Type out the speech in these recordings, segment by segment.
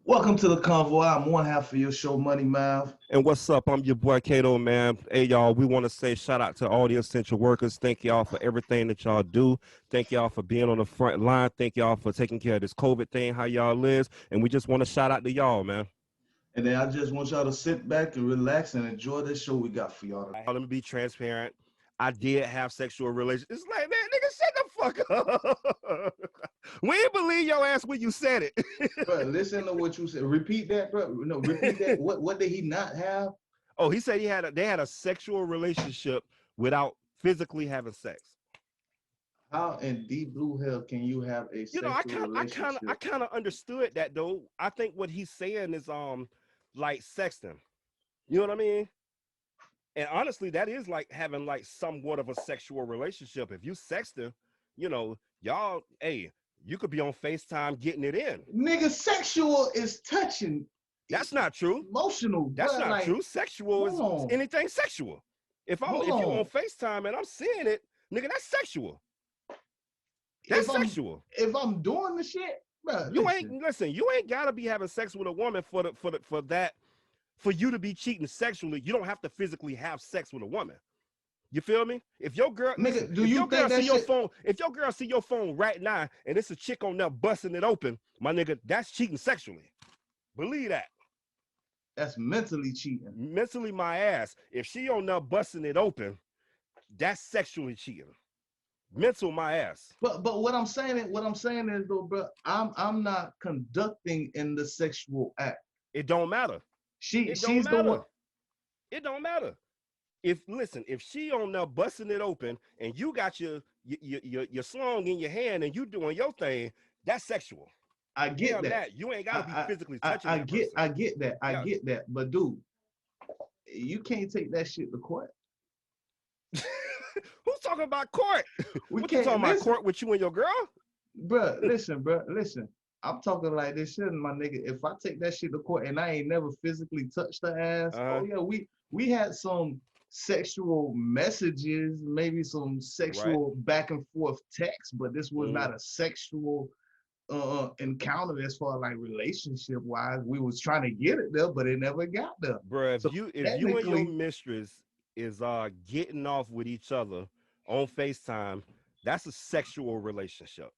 Welcome to the Convo. I'm one half of your show, Money Mav. And what's up? I'm your boy Kato, man. Hey, y'all, we want to say shout out to all the essential workers. Thank y'all for everything that y'all do. Thank y'all for being on the front line. Thank y'all for taking care of this COVID thing, how y'all live. And we just want to shout out to y'all, man. And then I just want y'all to sit back and relax and enjoy this show we got for y'all. Let me be transparent. I did have sexual relations. It's like, man, nigga, shut the fuck up. We ain't believe your ass when you said it. Bro, listen to what you said. Repeat that, bro. No, repeat that. What did he not have? Oh, he said they had a sexual relationship without physically having sex. How in deep blue hell can you have a sexual relationship? I kind of understood that though. I think what he's saying is like sexting. You know what I mean? And honestly, that is like having like somewhat of a sexual relationship. If you sexting, y'all, hey, you could be on FaceTime getting it in. Nigga, sexual is touching. That's not true. Emotional. That's not like, true. Sexual is anything sexual. If you on FaceTime and I'm seeing it, nigga, that's sexual. That's sexual. If I'm doing the shit, bro, you ain't gotta be having sex with a woman for you to be cheating sexually. You don't have to physically have sex with a woman. You feel me? If your girl, nigga, if your girl see your phone right now and it's a chick on there busting it open, my nigga, that's cheating sexually. Believe that. That's mentally cheating. Mentally, my ass. If she on there busting it open, that's sexually cheating. Mental, my ass. But what I'm saying is though, bro, I'm not conducting in the sexual act. It don't matter. She's the one. It don't matter. If she on there busting it open and you got your slong in your hand and you doing your thing, that's sexual. I get that. You ain't gotta be physically touching. I get that. I get that. But dude, you can't take that shit to court. Who's talking about court? What you talking about court with you and your girl? Bro, listen. I'm talking like this shit, my nigga. If I take that shit to court and I ain't never physically touched her ass, oh yeah, we had some sexual messages, maybe some sexual back and forth text, but this was not a sexual encounter as far as like relationship wise. We was trying to get it there, but it never got there. Bro, if you and your mistress is getting off with each other on FaceTime, that's a sexual relationship.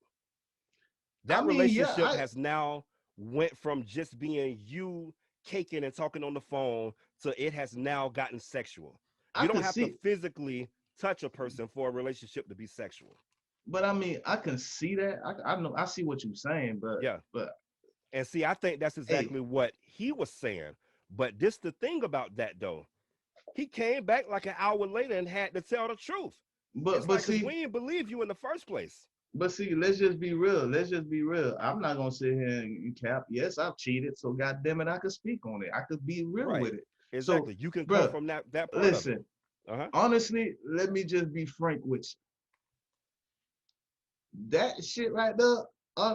That relationship has now went from just being you caking and talking on the phone to it has now gotten sexual. You don't have to physically touch a person for a relationship to be sexual. But I mean, I can see that. I see what you're saying, but yeah. And see, I think that's exactly what he was saying. But this the thing about that though. He came back like an hour later and had to tell the truth. But see, we didn't believe you in the first place. But see, let's just be real. I'm not gonna sit here and cap. Yes, I've cheated, so goddamn it, I could speak on it. I could be real with it. Exactly. So, you can come from that part. Listen, honestly, let me just be frank with you. That shit right there.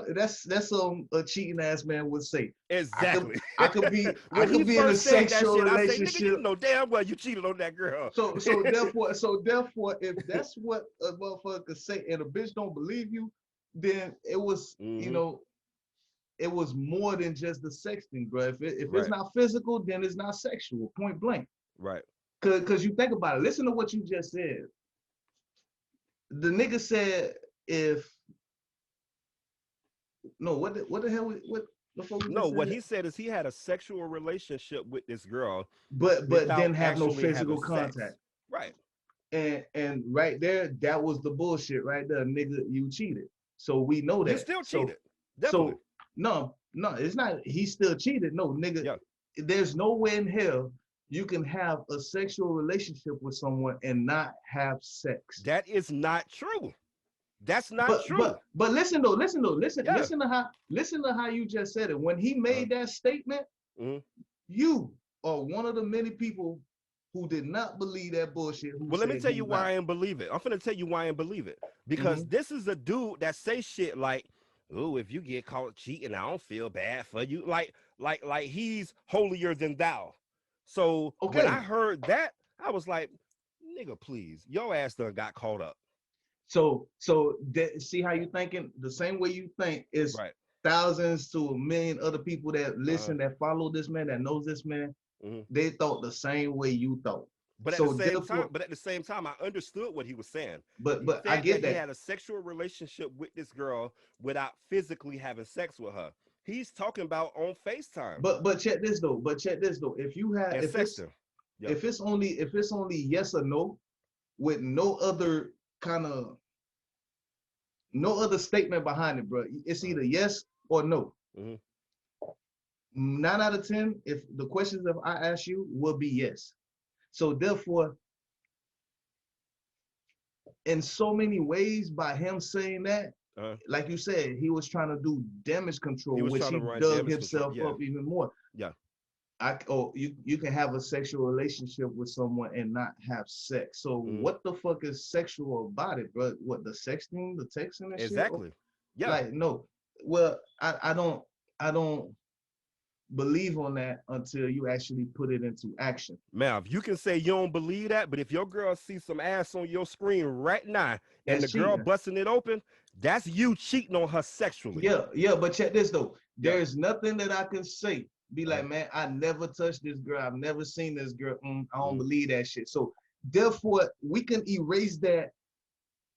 That's a cheating ass man would say. Exactly. I could be in a sexual relationship. Say, you know damn well you cheated on that girl. So therefore, if that's what a motherfucker could say and a bitch don't believe you, then it was it was more than just the sexting, bro. If it's not physical, then it's not sexual. Point blank. Right. Cause you think about it. Listen to what you just said. The nigga said what the hell? What he said is he had a sexual relationship with this girl, but didn't have no physical contact. Sex. Right. And right there, that was the bullshit right there, nigga. You cheated. So we know that. You still cheated. Definitely. So no, it's not. He still cheated. No, nigga. Yeah. There's no way in hell you can have a sexual relationship with someone and not have sex. That is not true. That's not true. But listen to how you just said it. When he made that statement, you are one of the many people who did not believe that bullshit. Well, let me tell you why I didn't believe it. I'm finna tell you why I didn't believe it. Because this is a dude that say shit like, "Oh, if you get caught cheating, I don't feel bad for you." Like he's holier than thou. So when I heard that, I was like, "Nigga, please, your ass done got caught up." So see how you thinking? The same way you think is thousands to a million other people that listen, that follow this man, that knows this man, they thought the same way you thought. But at the same time, I understood what he was saying. But He I said get that he had a sexual relationship with this girl without physically having sex with her. He's talking about on FaceTime. But check this though. If you have if it's only yes or no, with no other statement behind it, bro. It's either yes or no. 9 out of 10, if the questions that I ask you will be yes. So therefore, in so many ways, by him saying that, like you said, he was trying to do damage control, which he dug himself up even more. Yeah. You can have a sexual relationship with someone and not have sex. So what the fuck is sexual about it, bro? What, the sexting, the texting and exactly. shit? Yeah. Like, no. Well, I don't believe on that until you actually put it into action. Mav, you can say you don't believe that, but if your girl sees some ass on your screen right now and the girl busting it open, that's you cheating on her sexually. Yeah, but check this though. There's nothing that I can say. Be like, man, I never touched this girl. I've never seen this girl. I don't believe that shit. So therefore, we can erase that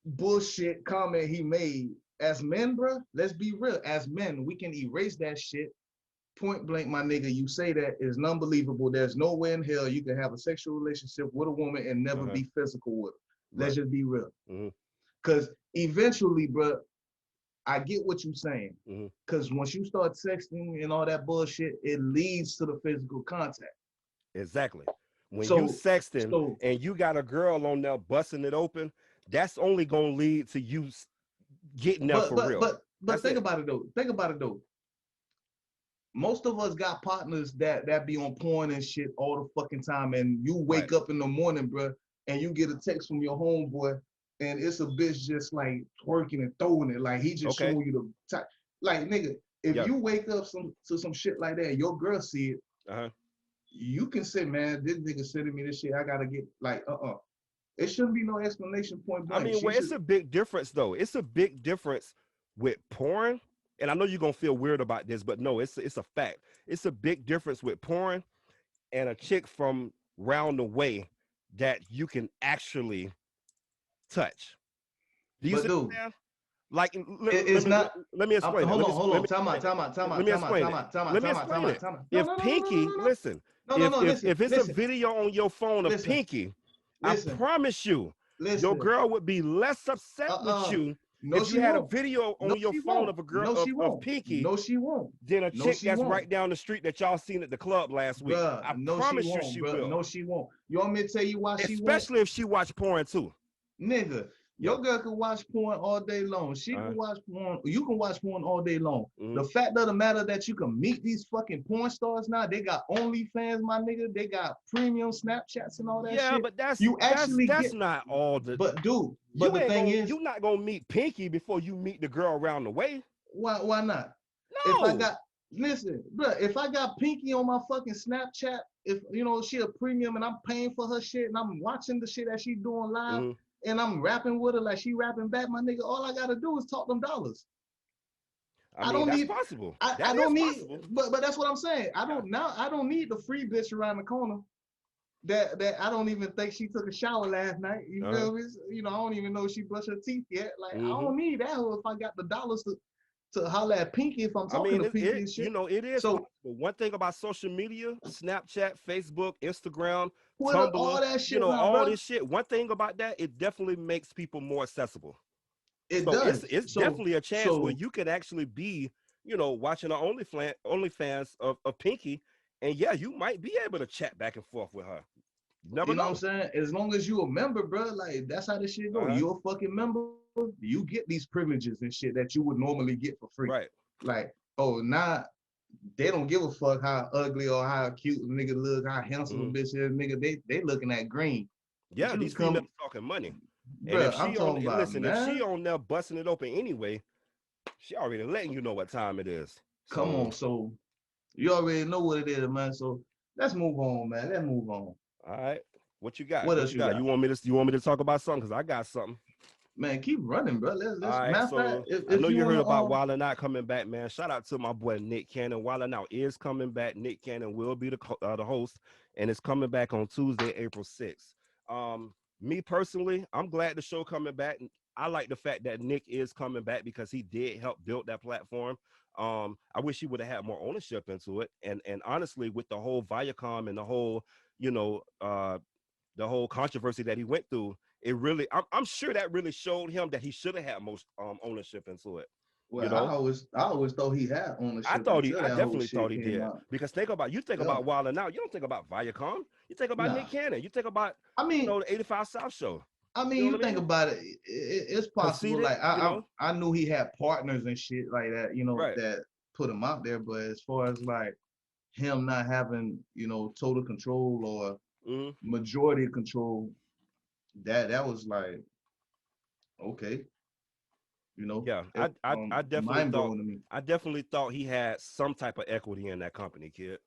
bullshit comment he made. As men, bro, let's be real. As men, we can erase that shit. Point blank, my nigga, you say that is unbelievable. There's no way in hell you can have a sexual relationship with a woman and never be physical with her. Let's just be real. Because eventually, bro, I get what you're saying. Because once you start sexting and all that bullshit, it leads to the physical contact. Exactly. When you sexting and you got a girl on there busting it open, that's only going to lead to you getting there for real. But think about it though. Most of us got partners that be on porn and shit all the fucking time, and you wake up in the morning, bro, and you get a text from your homeboy, and it's a bitch just like twerking and throwing it, like he just showing you the type. Like, nigga, if you wake up to some shit like that, your girl see it, you can say, man, this nigga sending me this shit, I gotta get like, it shouldn't be no explanation point blank. I mean, it's a big difference though. It's a big difference with porn. And I know you're going to feel weird about this, but no, it's a fact. It's a big difference with porn and a chick from round the way that you can actually touch. Do you see that? Like, let me explain. Hold on. Time out. Let me explain it. If Pinky, listen, if it's a video on your phone of Pinky, I promise you, your girl would be less upset with you. If you had a video on your phone of a girl of Pinky, she won't. Then a chick that's right down the street that y'all seen at the club last week. I promise you she will. No, she won't. You want me to tell you why she won't? Especially if she watch porn too. Nigga, your girl can watch porn all day long. She can watch porn. You can watch porn all day long. The fact of the matter that you can meet these fucking porn stars now, they got OnlyFans, my nigga. They got premium Snapchats and all that shit. Yeah, but that's not all the. But dude, but the thing is, you're not gonna meet Pinky before you meet the girl around the way. Why not? No. If I got Pinky on my fucking Snapchat, if you know she a premium and I'm paying for her shit and I'm watching the shit that she doing live. And I'm rapping with her like she rapping back, my nigga. All I gotta do is talk them dollars. I don't need possible. I don't need, but that's what I'm saying. I don't need the free bitch around the corner. That I don't even think she took a shower last night. You feel me? You know, I don't even know if she brushed her teeth yet. Like I don't need that if I got the dollars to holler at Pinky if I'm talking to Pinky and shit. You know, it is. So one thing about social media, Snapchat, Facebook, Instagram, Twitter, Tumblr, all that shit, all this shit. One thing about that, it definitely makes people more accessible. It does. It's definitely a chance where you could actually be, you know, watching the OnlyFans of Pinky, and yeah, you might be able to chat back and forth with her. Never know what I'm saying? As long as you a member, bro, like that's how this shit go. You a fucking member, you get these privileges and shit that you would normally get for free. Right. Like, nah, they don't give a fuck how ugly or how cute a nigga look, how handsome a bitch is, nigga. They looking at green. Yeah, these females talking money. Bruh, and if she on there busting it open anyway, she already letting you know what time it is. Come on, so you already know what it is, man. So let's move on, man. Let's move on. All right. What you got? What else you got? You want me to talk about something? Because I got something. Man, keep running, bro. Let's All right, matter of fact, so I if know you you heard wanna about Wild 'N Out coming back, man. Shout out to my boy Nick Cannon. Wild 'N Out is coming back. Nick Cannon will be the host, and it's coming back on Tuesday, April 6th. Me personally, I'm glad the show coming back. I like the fact that Nick is coming back because he did help build that platform. I wish he would have had more ownership into it. And honestly, with the whole Viacom and the whole, you know, the whole controversy that he went through, it really, I'm sure that really showed him that he should have had most ownership into it. Well, I always thought he had ownership until I that whole definitely thought shit he came did, out. because you think Yeah. about Wild 'N Out, you don't think about Viacom, you think about Nick Nah. Cannon, you think about I mean, the 85 South show. I mean, You know you what I think mean? about it, it's possible. Conceited, Like I knew he had partners and shit like that, right? that put him out there. But as far as like him not having, total control or Mm-hmm. majority of control, that was like, okay, Yeah, it's mind blowing to me. I definitely thought he had some type of equity in that company, kid.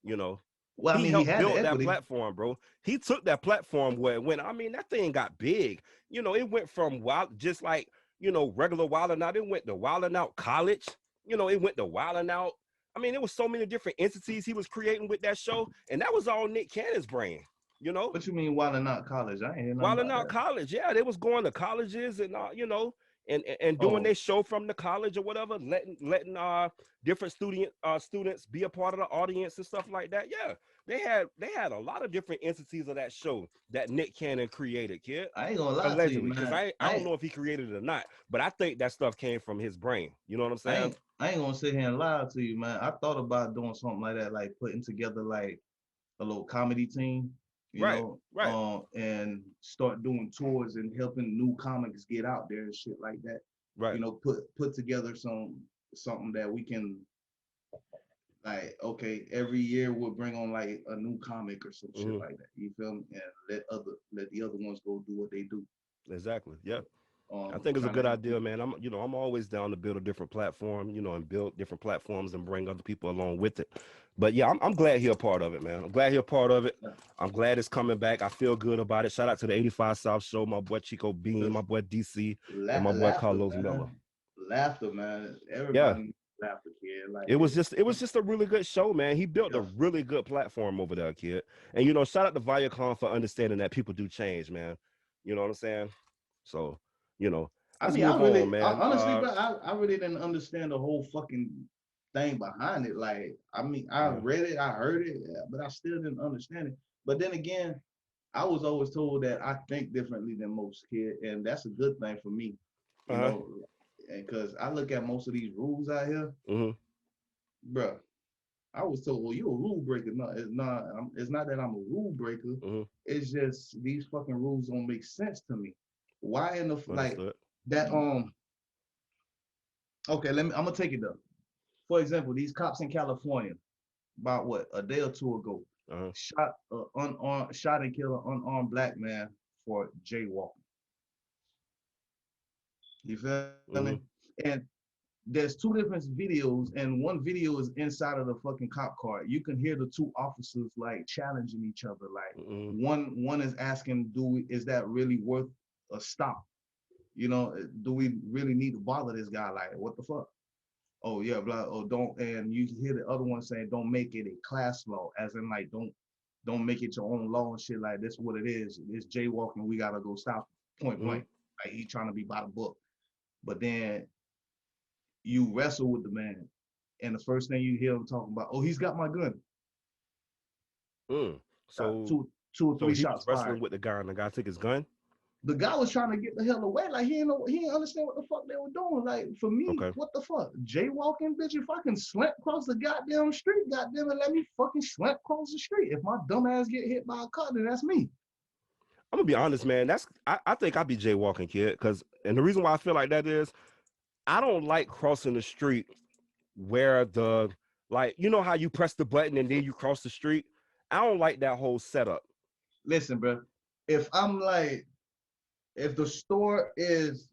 You know, Well, I he mean, he helped had the build that equity. platform, bro. He took that platform where it went. I mean, that thing got big. It went from wild, just like regular Wild 'N Out. It went to Wild 'N Out College. It went to Wild 'N Out. I mean, there was so many different entities he was creating with that show, and that was all Nick Cannon's brain. What you mean, Wild 'N Out College? I ain't hear nothing Wild 'N about Out that. College, yeah, they was going to colleges and and doing Oh, their show from the college or whatever, letting different students be a part of the audience and stuff like that. Yeah, they had a lot of different entities of that show that Nick Cannon created, kid. I ain't gonna lie to you, Allegedly, because man. I don't know if he created it or not, but I think that stuff came from his brain. You know what I'm saying? I ain't gonna sit here and lie to you, man. I thought about doing something like that, like putting together like a little comedy team, Right, right, and start doing tours and helping new comics get out there and shit like that. right. Put together something that we can, like, okay, every year we'll bring on like a new comic or some shit Mm-hmm. like that. You feel me? And let the other ones go do what they do. Exactly. Yeah. I think it's a Trying to good help idea, man. I'm always down to build a different platform, and build different platforms and bring other people along with it. But yeah, I'm glad you're a part of it, man. I'm glad you're a part of it. I'm glad it's coming back. I feel good about it. Shout out to the 85 South Show, my boy Chico Bean, my boy DC, and my boy laughter, Carlos Miller. man. Laughter, man. Yeah. Everybody laughter, kid. Like It was just a really good show, man. He built a yeah. really good platform over there, kid. And shout out to Viacom for understanding that people do change, man. You know what I'm saying? So, I let's mean, move on, man. honestly, but I really didn't understand the whole fucking thing behind it. Like, I mean, I read it, I heard it, but I still didn't understand it. But then again, I was always told that I think differently than most kids, and that's a good thing for me, you Uh-huh. know, because I look at most of these rules out here, Mm-hmm. bro. I was told, well, you're a rule breaker. No, it's not. It's not that I'm a rule breaker. Mm-hmm. It's just these fucking rules don't make sense to me. Why in the like Understood. that? Okay, I'm gonna take it up. For example, these cops in California, about what, a day or two ago, Uh-huh. shot and killed an unarmed black man for jaywalking. You feel Mm-hmm. me? And there's two different videos, and one video is inside of the fucking cop car. You can hear the two officers like challenging each other. Like Mm-hmm. one is asking, is that really worth a stop? Do we really need to bother this guy? Like, what the fuck? Oh yeah, blah. Oh, don't. And you hear the other one saying, don't make it a class law, as in like don't make it your own law and shit. Like, this what it is. It's jaywalking. We gotta go stop point Mm-hmm. blank. Like, he trying to be by the book. But then you wrestle with the man, and the first thing you hear him talking about, oh, he's got my gun. Mm. So Two or three he was shots wrestling fired. with the guy, and the guy took his gun. The guy was trying to get the hell away. Like, he didn't understand what the fuck they were doing. Like, for me, Okay. what the fuck? Jaywalking, bitch. If I can slant across the goddamn street, goddamn it, let me fucking slant across the street. If my dumb ass get hit by a car, then that's me. I'm gonna be honest, man. I think I'd be jaywalking, kid. And the reason why I feel like that is I don't like crossing the street where how you press the button and then you cross the street. I don't like that whole setup. Listen, bro. If the store is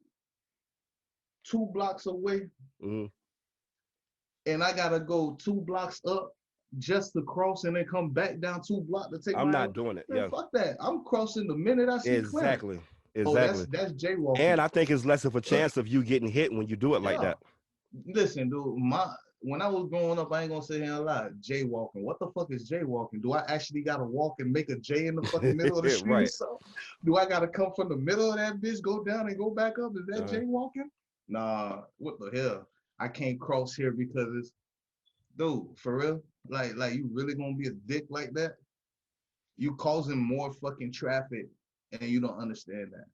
2 blocks away, Mm-hmm. and I gotta go 2 blocks up just to cross and then come back down 2 blocks to take I'm my not doing it. man, Yeah. fuck that. I'm crossing the minute I see clearance. Exactly. Exactly. That's jaywalking. And I think it's less of a chance of you getting hit when you do it like that. Listen, dude, when I was growing up, I ain't gonna sit here and lie. Jaywalking. What the fuck is jaywalking? Do I actually gotta walk and make a J in the fucking middle of the street right. or something? Do I gotta come from the middle of that bitch, go down and go back up? Is that jaywalking? Nah, what the hell? I can't cross here because it's, dude, for real? Like you really gonna be a dick like that? You causing more fucking traffic and you don't understand that.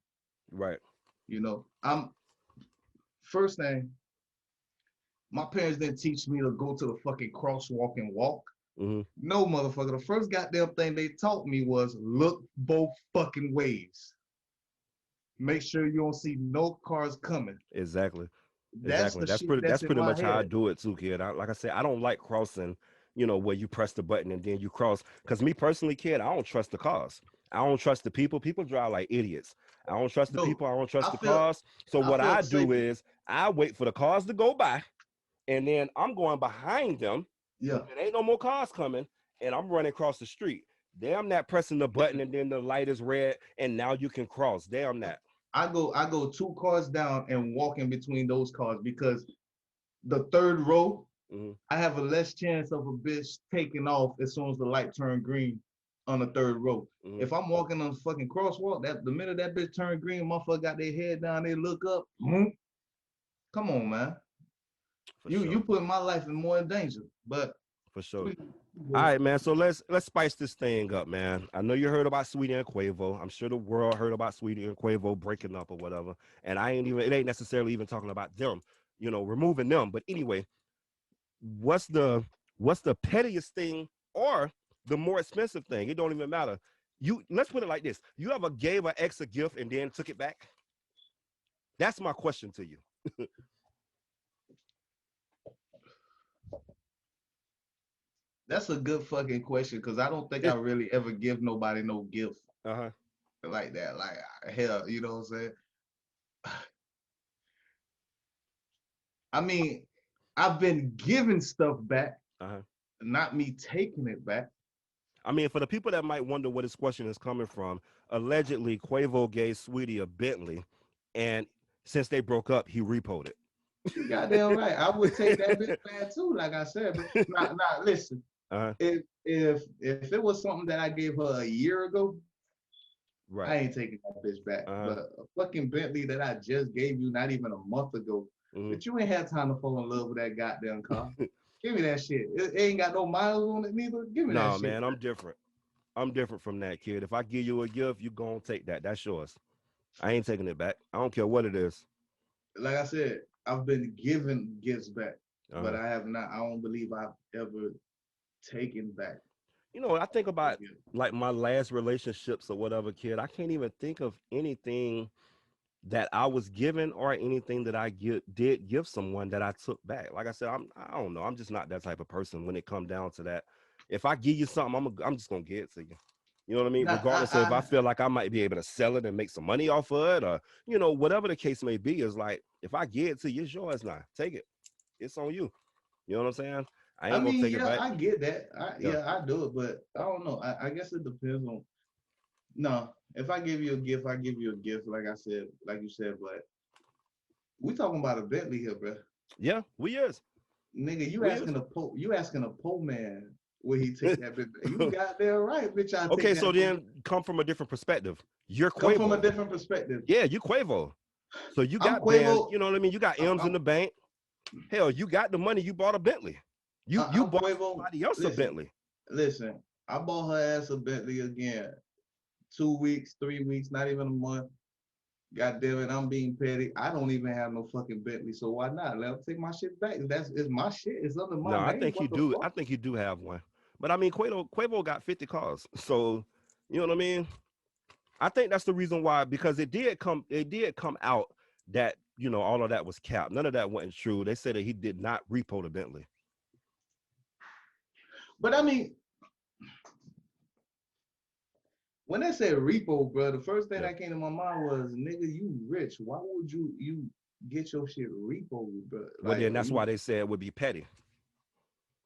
Right. You know, first thing, my parents didn't teach me to go to the fucking crosswalk and walk. Mm-hmm. No, motherfucker. The first goddamn thing they taught me was look both fucking ways. Make sure you don't see no cars coming. Exactly. That's pretty much how I do it too, kid. Like I said, I don't like crossing, where you press the button and then you cross. Because me personally, kid, I don't trust the cars. I don't trust the people. People drive like idiots. I don't trust the people. I don't trust the cars. So what I do is I wait for the cars to go by, and then I'm going behind them. Yeah. There ain't no more cars coming, and I'm running across the street. Damn that pressing the button and then the light is red and now you can cross. Damn that. I go 2 cars down and walk in between those cars because the third row, I have a less chance of a bitch taking off as soon as the light turn green on the third row. If I'm walking on the fucking crosswalk, the minute that bitch turn green, motherfucker got their head down, they look up. Come on, man. You putting my life in more danger, but for sure. All right, man. So let's spice this thing up, man. I know you heard about Sweetie and Quavo. I'm sure the world heard about Sweetie and Quavo breaking up or whatever. And it ain't necessarily even talking about them, removing them. But anyway, what's the pettiest thing or the more expensive thing? It don't even matter. Let's put it like this. You ever gave an ex a gift and then took it back? That's my question to you. That's a good fucking question because I don't think I really ever give nobody no gift like that. Like, hell, you know what I'm saying? I mean, I've been giving stuff back, not me taking it back. I mean, for the people that might wonder where this question is coming from, allegedly Quavo gave Sweetie a Bentley, and since they broke up, he repoed it. You goddamn right. I would take that bitch back too, like I said. But nah, listen. If it was something that I gave her a year ago, I ain't taking that bitch back. But a fucking Bentley that I just gave you not even a month ago, but you ain't had time to fall in love with that goddamn car. Give me that shit. It ain't got no miles on it neither. Give me that shit. No, man, I'm different. I'm different from that, kid. If I give you a gift, you gonna take that. That's yours. I ain't taking it back. I don't care what it is. Like I said, I've been giving gifts back, but I have not. I don't believe I've ever taken back. I think about like my last relationships or whatever, kid. I can't even think of anything that I was given or anything that I did give someone that I took back. Like I said, I don't know. I'm just not that type of person when it comes down to that. If I give you something, I'm just gonna give it to you. You know what I mean? Regardless of if I feel like I might be able to sell it and make some money off of it, or whatever the case may be, is like if I give it to you, it's yours now. Take it. It's on you. You know what I'm saying? I ain't gonna take it back. I get that. I do it, but I don't know. I guess it depends on. No, if I give you a gift, I give you a gift. Like I said, like you said, but we talking about a Bentley here, bro. Yeah, we is. Nigga, you asking a poor man where he take that bitch. You got there right, bitch. Okay, so then come from a different perspective. You're Quavo. Come from a different perspective. Yeah, you Quavo. So you got Quavo, you know what I mean? You got M's in the bank. Hell, you got the money. You bought a Bentley. You bought Quavo, somebody else a Bentley. Listen, I bought her ass a Bentley again. 2 weeks, 3 weeks, not even a month. God damn it, I'm being petty. I don't even have no fucking Bentley, so why not? Let me take my shit back. It's my shit. It's under my name. I think you do. I think you do have one. But I mean, Quavo got 50 cars. So, you know what I mean? I think that's the reason why, because it did come out that, all of that was capped. None of that wasn't true. They said that he did not repo the Bentley. But I mean, when they said repo, bro, the first thing that came to my mind was, nigga, you rich. Why would you get your shit repo, bro? Well, then that's why they said it would be petty.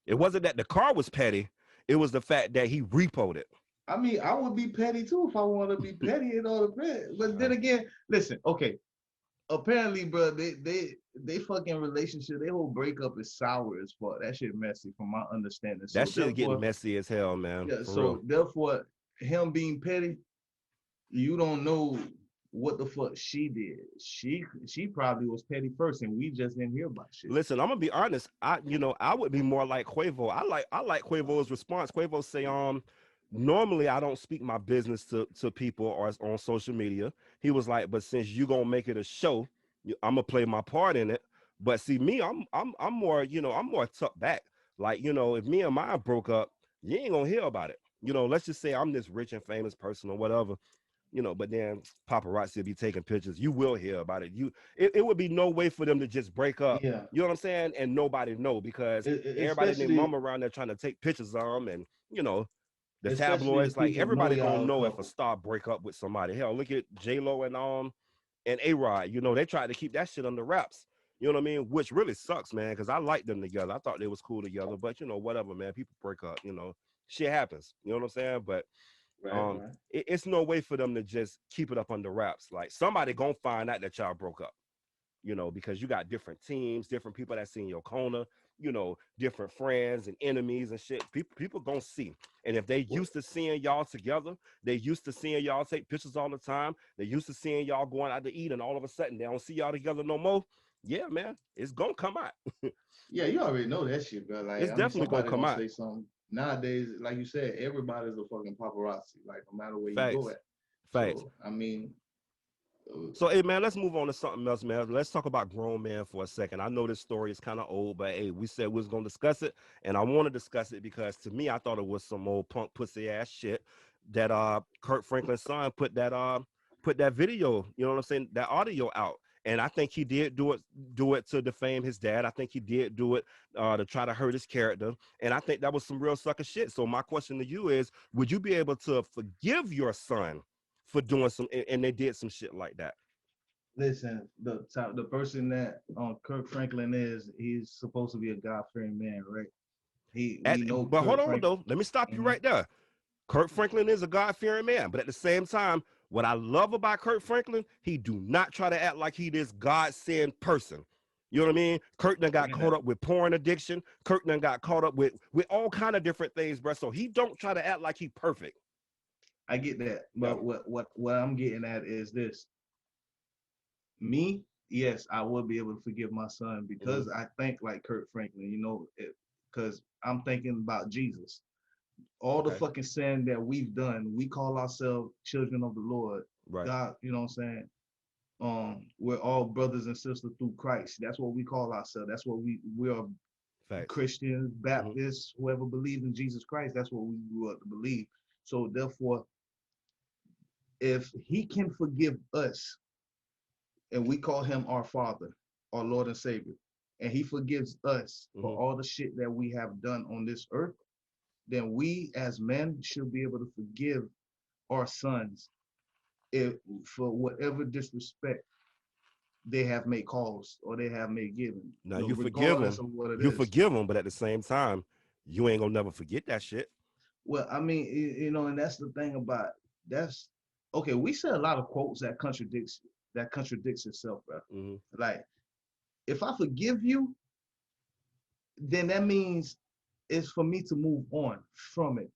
It wasn't that the car was petty. It was the fact that he repoed it. I mean, I would be petty too if I want to be petty and all the bread. But then again, listen, okay. Apparently, bro, they fucking relationship, their whole breakup is sour as fuck. That shit messy from my understanding. That So shit getting therefore, messy as hell, man. yeah, For so real. therefore, him being petty, you don't know what the fuck she did. She probably was petty first, and we just didn't hear about shit. Listen, I'm gonna be honest. I would be more like Quavo. I like Quavo's response. Quavo say, normally I don't speak my business to people or on social media. He was like, but since you gonna make it a show, I'm gonna play my part in it. But see, me, I'm more, I'm more tucked back. Like, if me and mine broke up, you ain't gonna hear about it. Let's just say I'm this rich and famous person or whatever. But then paparazzi will be taking pictures. You will hear about it. It would be no way for them to just break up. Yeah, You know what I'm saying? And nobody know because everybody and their especially mom around there trying to take pictures of them, and the especially if tabloids, like people know everybody gonna y'all a know if a couple. star break up with somebody. Hell, look at J-Lo and A-Rod. They tried to keep that shit under wraps. You know what I mean? Which really sucks, man, because I liked them together. I thought they was cool together, but whatever, man. People break up. Shit happens. You know what I'm saying? But Right, right. it's no way for them to just keep it up under wraps. Like somebody gonna find out that y'all broke up, because you got different teams, different people that's in your corner, different friends and enemies and shit. People gonna see. And if they What? used to seeing y'all together, they used to seeing y'all take pictures all the time, they used to seeing y'all going out to eat, and all of a sudden they don't see y'all together no more. Yeah, man, it's gonna come out. Yeah, you already know that shit, bro. Like, It's I mean, definitely gonna somebody come gonna out. say something. Nowadays, like you said, everybody's a fucking paparazzi. Like, no matter where you go Facts. at. Facts. So, I mean, So, hey, man, let's move on to something else, man. Let's talk about grown men for a second. I know this story is kind of old, but hey, we said we was gonna discuss it, and I want to discuss it because to me, I thought it was some old punk pussy ass shit that Kirk Franklin's son put that video, you know what I'm saying, that audio out. And I think he did do it to defame his dad. I think he did do it to try to hurt his character. And I think that was some real sucker shit. So my question to you is, would you be able to forgive your son for doing some and they did some shit like that? listen, the person that Kirk Franklin is, he's supposed to be a God-fearing man, right? We know But hold Kirk on Franklin. though. Let me stop you Mm-hmm. right there. Kurt Franklin is a God-fearing man, but at the same time, what I love about Kurt Franklin, he do not try to act like he this God-sent person. You know what I mean? Kurt done I got get caught that. up with porn addiction. Kurt done got caught up with all kind of different things, bro. So he don't try to act like he perfect. I get that. Yeah. But what I'm getting at is this. Me, yes, I would be able to forgive my son Mm-hmm. because I think like Kirk Franklin, because I'm thinking about Jesus. All the Okay. fucking sin that we've done, we call ourselves children of the Lord. Right. God, you know what I'm saying? We're all brothers and sisters through Christ. That's what we call ourselves. That's what we are. Facts. Christians, Mm-hmm. Baptists, whoever believes in Jesus Christ, that's what we grew up to believe. So therefore, if he can forgive us and we call him our Father, our Lord and Savior, and he forgives us for Mm-hmm. all the shit that we have done on this earth, then we as men should be able to forgive our sons if for whatever disrespect they have made calls or they have made given, Now you forgive regardless him, of what it you is. forgive him, but at the same time, you ain't gonna never forget that shit. Well, I mean, and that's the thing about that's okay. We say a lot of quotes that contradicts itself, bro. Mm-hmm. Like, if I forgive you, then that means it's for me to move on from it.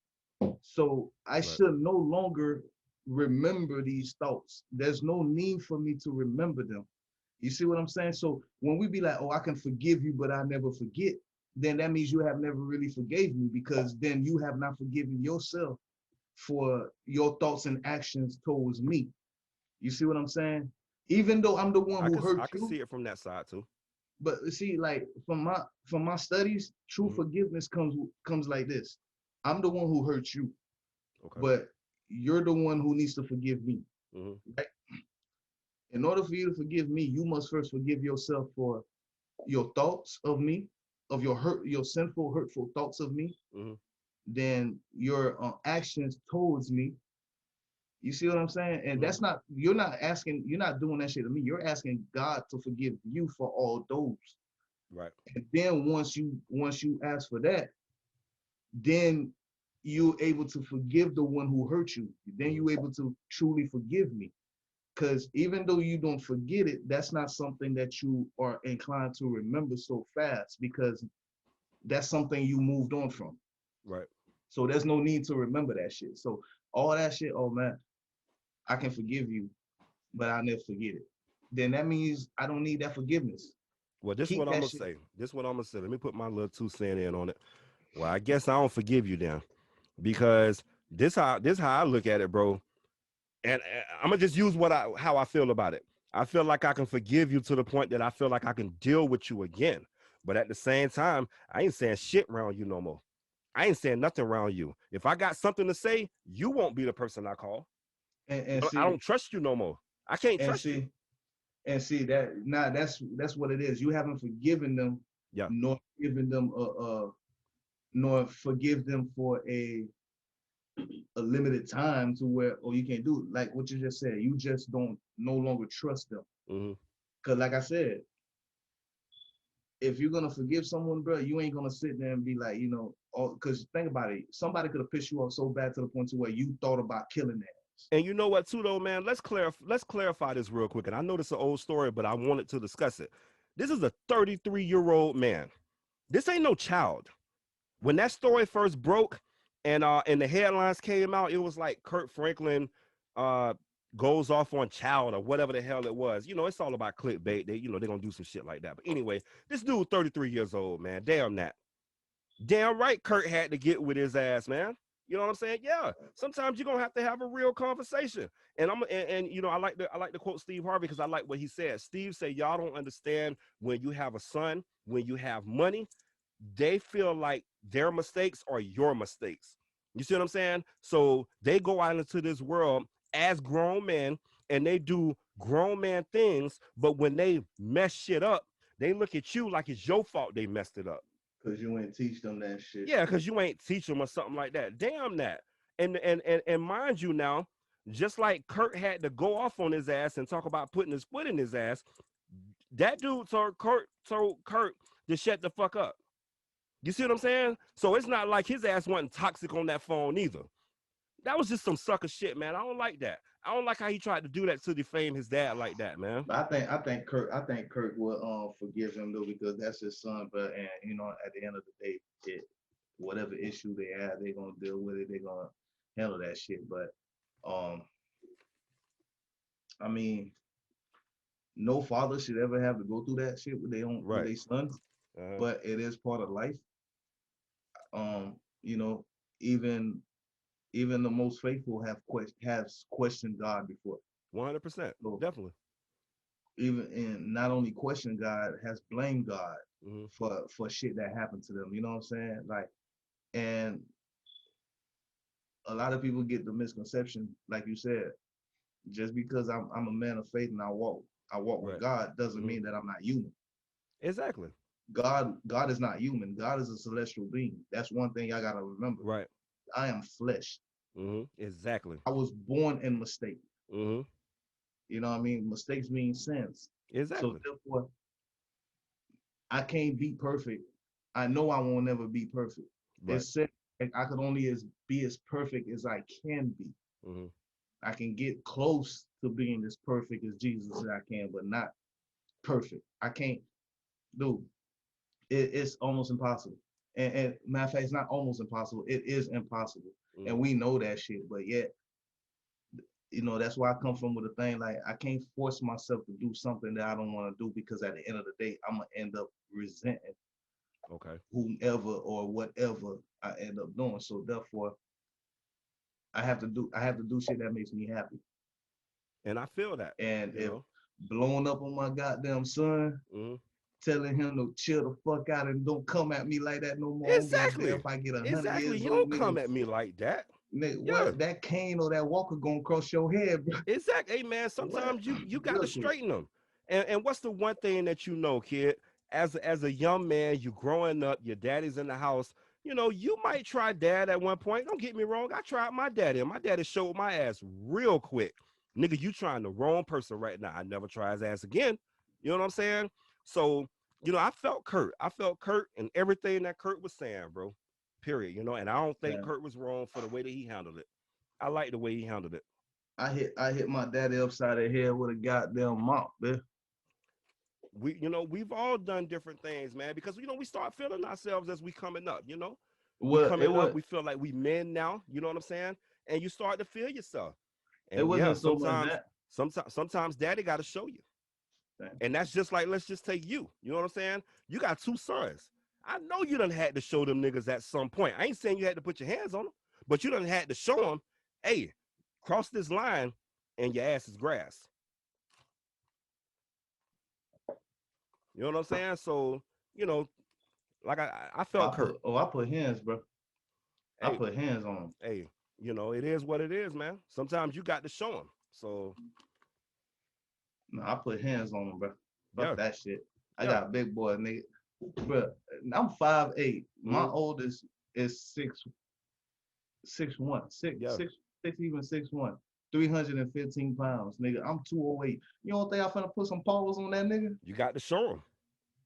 So I Right. should no longer remember these thoughts. There's no need for me to remember them. You see what I'm saying? So when we be like, oh, I can forgive you, but I never forget, then that means you have never really forgave me because then you have not forgiven yourself for your thoughts and actions towards me. You see what I'm saying? Even though I'm the one I who could hurt I could you, see it from that side too. but see, like from my studies, true Mm-hmm. forgiveness comes like this. I'm the one who hurt you, Okay. but you're the one who needs to forgive me. Mm-hmm. Right? In order for you to forgive me, you must first forgive yourself for your thoughts of me, of your sinful, hurtful thoughts of me. Mm-hmm. Then your actions towards me. You see what I'm saying? And Mm-hmm. that's not you're not doing that shit to me. You're asking God to forgive you for all those. Right. And then once you ask for that, then you're able to forgive the one who hurt you. Then you're able to truly forgive me. Because even though you don't forget it, that's not something that you are inclined to remember so fast, because that's something you moved on from. Right. So there's no need to remember that shit. So all that shit, oh man, I can forgive you, but I'll never forget it. Then that means I don't need that forgiveness. Well, this is Keep what I'm that gonna shit. say. This is what I'm gonna say. Let me put my little 2 cents in on it. Well, I guess I don't forgive you then, because this how I look at it, bro. And I'm gonna just use how I feel about it. I feel like I can forgive you to the point that I feel like I can deal with you again. But at the same time, I ain't saying shit around you no more. I ain't saying nothing around you. If I got something to say, you won't be the person I call. And I see don't trust you no more. I can't and trust you. see and see that now that's what it is. You haven't forgiven them, Yeah. nor given them nor forgive them for a limited time to where, oh, you can't do it. Like what you just said, you just don't no longer trust them. Mm-hmm. Cause like I said, if you're gonna forgive someone, bro, you ain't gonna sit there and be like, cause think about it, somebody could have pissed you off so bad to the point to where you thought about killing that. And you know what, too, though, man? Let's clarify this real quick. And I know this is an old story, but I wanted to discuss it. This is a 33-year-old man. This ain't no child. When that story first broke and the headlines came out, it was like Kirk Franklin uh goes off on child or whatever the hell it was. It's all about clickbait. They're gonna do some shit like that. But anyway, this dude 33 years old, man. Damn that. Damn right Kurt had to get with his ass, man. You know what I'm saying? Yeah. Sometimes you're gonna have to have a real conversation. And I like to quote Steve Harvey because I like what he said. Steve said, y'all don't understand when you have a son, when you have money, they feel like their mistakes are your mistakes. You see what I'm saying? So they go out into this world as grown men and they do grown man things, but when they mess shit up, they look at you like it's your fault they messed it up. Cause you ain't teach them that shit. Yeah, because you ain't teach them or something like that. Damn that. And mind you now, just like Kurt had to go off on his ass and talk about putting his foot in his ass, that dude told Kurt to shut the fuck up. You see what I'm saying? So it's not like his ass wasn't toxic on that phone either. That was just some sucker shit, man. I don't like that. I don't like how he tried to do that to defame his dad like that, man. But I think Kirk will forgive him though, because that's his son. But and at the end of the day, whatever issue they have, they're gonna deal with it. They're gonna handle that shit. But um, I mean, no father should ever have to go through that shit with Right. their sons. Uh-huh. But it is part of life. Um, you know, even even the most faithful has questioned God before. 100%. So Definitely. even and not only questioned God, has blamed God Mm-hmm. for shit that happened to them. You know what I'm saying? Like, and a lot of people get the misconception, like you said, just because I'm a man of faith and I walk with Right. God doesn't Mm-hmm. mean that I'm not human. Exactly. God is not human. God is a celestial being. That's one thing I gotta remember. Right. I am flesh. Mm-hmm. Exactly. I was born in mistake. Mm-hmm. You know what I mean? Mistakes mean sins. So Exactly. therefore, I can't be perfect. I know I won't never be perfect. Right. It's said I could only be as perfect as I can be. Mm-hmm. I can get close to being as perfect as Jesus as I can, but not perfect. I can't, dude. It's almost impossible. And matter of fact, it's not almost impossible. It is impossible, Mm-hmm. and we know that shit. But yet, that's why I come from with a thing like I can't force myself to do something that I don't want to do, because at the end of the day, I'm gonna end up resenting Okay. whomever or whatever I end up doing. So therefore, I have to do shit that makes me happy. And I feel that, And you if know. blowing up on my goddamn son, Mm-hmm. telling him to chill the fuck out and don't come at me like that no more. I don't give a damn Exactly. if I get 100 Exactly. years You old, don't nigga. come at me like that. Nigga, Yeah. what? That cane or that walker gonna cross your head, bro. Exactly. Hey man, What? sometimes you got to Real quick. straighten them. And what's the one thing that you know, kid? As a young man, you growing up, your daddy's in the house. You might try dad at one point. Don't get me wrong. I tried my daddy, and my daddy showed my ass real quick. Nigga, you trying the wrong person right now. I never try his ass again. You know what I'm saying? So, I felt Kurt. I felt Kurt and everything that Kurt was saying, bro. period. You know, and I don't think Kirk was wrong for the way that he handled it. I like the way he handled it. I hit my daddy upside the head with a goddamn mop, man. We've all done different things, man, because we start feeling ourselves as we coming up, we feel like we men now, you know what I'm saying? And you start to feel yourself. And it wasn't so much that. Sometimes daddy got to show you. And that's just like, let's just take you. You know what I'm saying? You got 2 sons. I know you done had to show them niggas at some point. I ain't saying you had to put your hands on them, but you done had to show them, hey, cross this line and your ass is grass. You know what I'm saying? So, like I felt Kirk. I put hands, bro. Hey, I put hands on him. Hey, it is what it is, man. Sometimes you got to show them. So. No, I put hands on him, bro. Fuck that shit. I got a big boy, nigga. Bro, I'm 5'8". My oldest is 6'1", 6'1", 315 pounds, nigga. I'm 208. You don't think I'm finna put some paws on that nigga? You got to show him,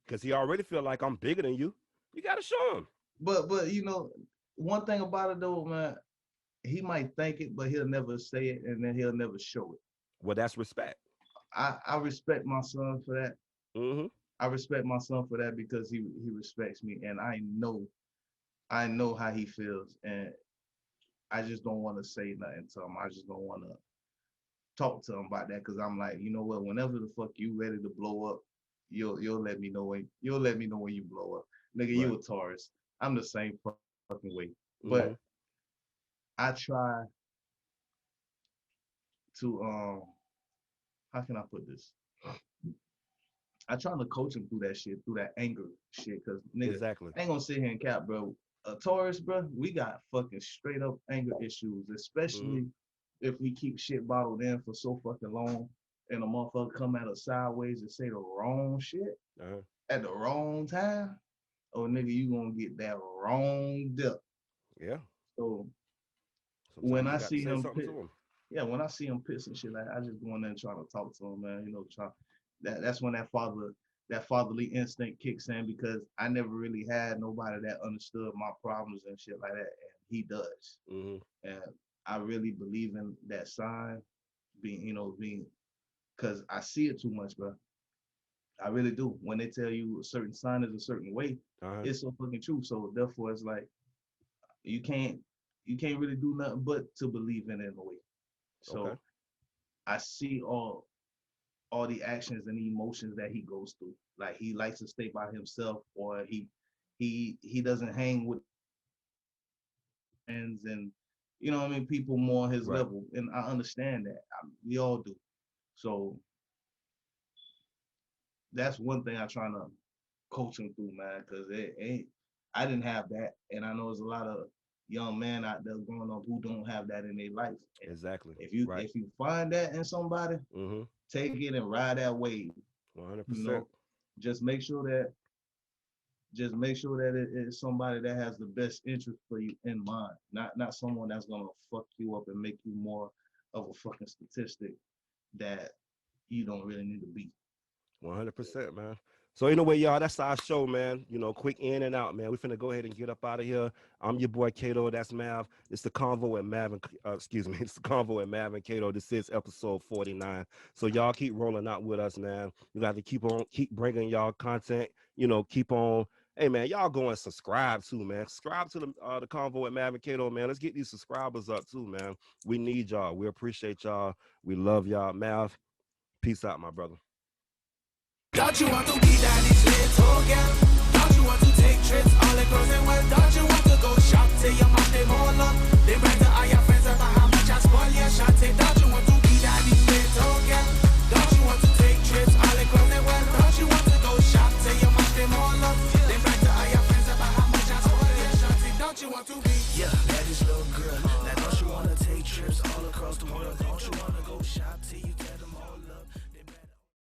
cause he already feel like I'm bigger than you. You got to show him. But one thing about it though, man, he might think it, but he'll never say it, and then he'll never show it. Well, that's respect. I respect my son for that. Mm-hmm. I respect my son for that because he respects me, and I know how he feels, and I just don't want to say nothing to him. I just don't want to talk to him about that because I'm like, you know what? Whenever the fuck you ready to blow up, you'll let me know when you blow up, nigga. Right. You a Taurus. I'm the same fucking way, but I try to how can I put this? I try to coach him through that shit, through that anger shit, because nigga, exactly. I ain't gonna sit here and cap, bro. A Taurus, bro, we got fucking straight up anger issues, especially if we keep shit bottled in for so fucking long, and a motherfucker come at us sideways and say the wrong shit at the wrong time. Oh, nigga, you gonna get that wrong dip. Yeah. So when I see him when I see him piss and shit, like I just go in there and try to talk to him, man. That's when that fatherly instinct kicks in, because I never really had nobody that understood my problems and shit like that, and he does. Mm-hmm. And I really believe in that sign being, because I see it too much, bro. I really do. When they tell you a certain sign is a certain way, it's so fucking true. So therefore, it's like you can't really do nothing but to believe in it in a way. So I see all the actions and the emotions that he goes through. Like he likes to stay by himself, or he doesn't hang with friends and people more on his level. And I understand that. We all do. So that's one thing I try to coach him through, man, because I didn't have that, and I know there's a lot of young men out there growing up who don't have that in their life. Exactly. If you find that in somebody, take it and ride that wave. 100%. Just make sure that it is somebody that has the best interest for you in mind, not someone that's gonna fuck you up and make you more of a fucking statistic that you don't really need to be. 100%, man. So anyway, y'all, that's our show, man. Quick in and out, man. We finna go ahead and get up out of here. I'm your boy Kato. That's Mav. It's the Convo at Mav and It's the Convo at Mav and Kato. This is episode 49. So y'all keep rolling out with us, man. We got to keep bringing y'all content. Keep on. Hey, man, y'all go and subscribe too, man. Subscribe to the Convo at Mav and Kato, man. Let's get these subscribers up too, man. We need y'all. We appreciate y'all. We love y'all. Mav, peace out, my brother. Don't you want to be daddy's little girl? Don't you want to take trips all across the world? Don't you want to go shop till your mom they more